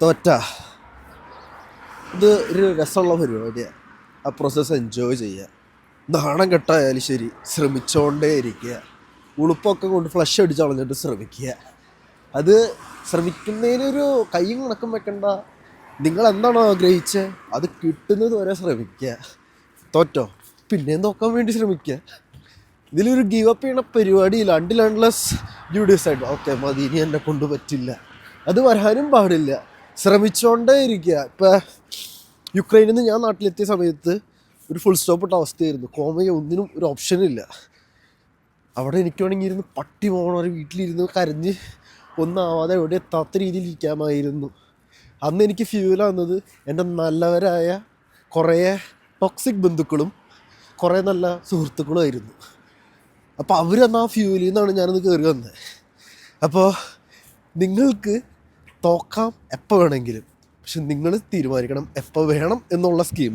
തോറ്റ ഇത് ഒരു രസമുള്ള പരിപാടിയാണ്. ആ പ്രോസസ്സ് എൻജോയ് ചെയ്യുക. നാണം കെട്ടായാലും ശരി ശ്രമിച്ചുകൊണ്ടേ ഇരിക്കുക. ഉളുപ്പൊക്കെ കൊണ്ട് ഫ്ലഷ് അടിച്ച് കളഞ്ഞിട്ട് ശ്രമിക്കുക. അത് ശ്രമിക്കുന്നതിനൊരു കൈയും കണക്കും വെക്കണ്ട. നിങ്ങൾ എന്താണോ ആഗ്രഹിച്ചത് അത് കിട്ടുന്നത് വരെ ശ്രമിക്കുക. തോറ്റോ പിന്നെയും നോക്കാൻ വേണ്ടി ശ്രമിക്കുക. ഇതിലൊരു ഗീവ് അപ്പ് ചെയ്യണ പരിപാടിയില്ല. അൺലെസ് യു ഡിസൈഡ് ഓക്കെ മതി, ഇനി എന്നെ കൊണ്ട് പറ്റില്ല, അത് വരാനും പാടില്ല. ശ്രമിച്ചുകൊണ്ടേ ഇരിക്കുക. ഇപ്പം യുക്രൈനിൽ നിന്ന് ഞാൻ നാട്ടിലെത്തിയ സമയത്ത് ഒരു ഫുൾ സ്റ്റോപ്പ് ഇട്ട അവസ്ഥയായിരുന്നു. കോമയോ ഒന്നിനും ഒരു ഓപ്ഷനില്ല. അവിടെ എനിക്ക് വേണമെങ്കിൽ ഇരുന്ന് പട്ടി പോകണം, ഒരു വീട്ടിലിരുന്ന് കരഞ്ഞ് ഒന്നാവാതെ എവിടെ എത്താത്ത രീതിയിൽ ഇരിക്കാമായിരുന്നു. അന്ന് എനിക്ക് ഫീൽ ആവുന്നത് എൻ്റെ നല്ലവരായ കുറേ ടോക്സിക് ബന്ധുക്കളും കുറേ നല്ല സുഹൃത്തുക്കളുമായിരുന്നു. അപ്പോൾ അവരന്ന് ആ ഫ്യൂലിൽ നിന്നാണ് ഞാനത് കയറി വന്നത്. അപ്പോൾ നിങ്ങൾക്ക് തോക്കാം എപ്പോൾ വേണമെങ്കിലും, പക്ഷെ നിങ്ങൾ തീരുമാനിക്കണം എപ്പോൾ വേണം എന്നുള്ള സ്കീം.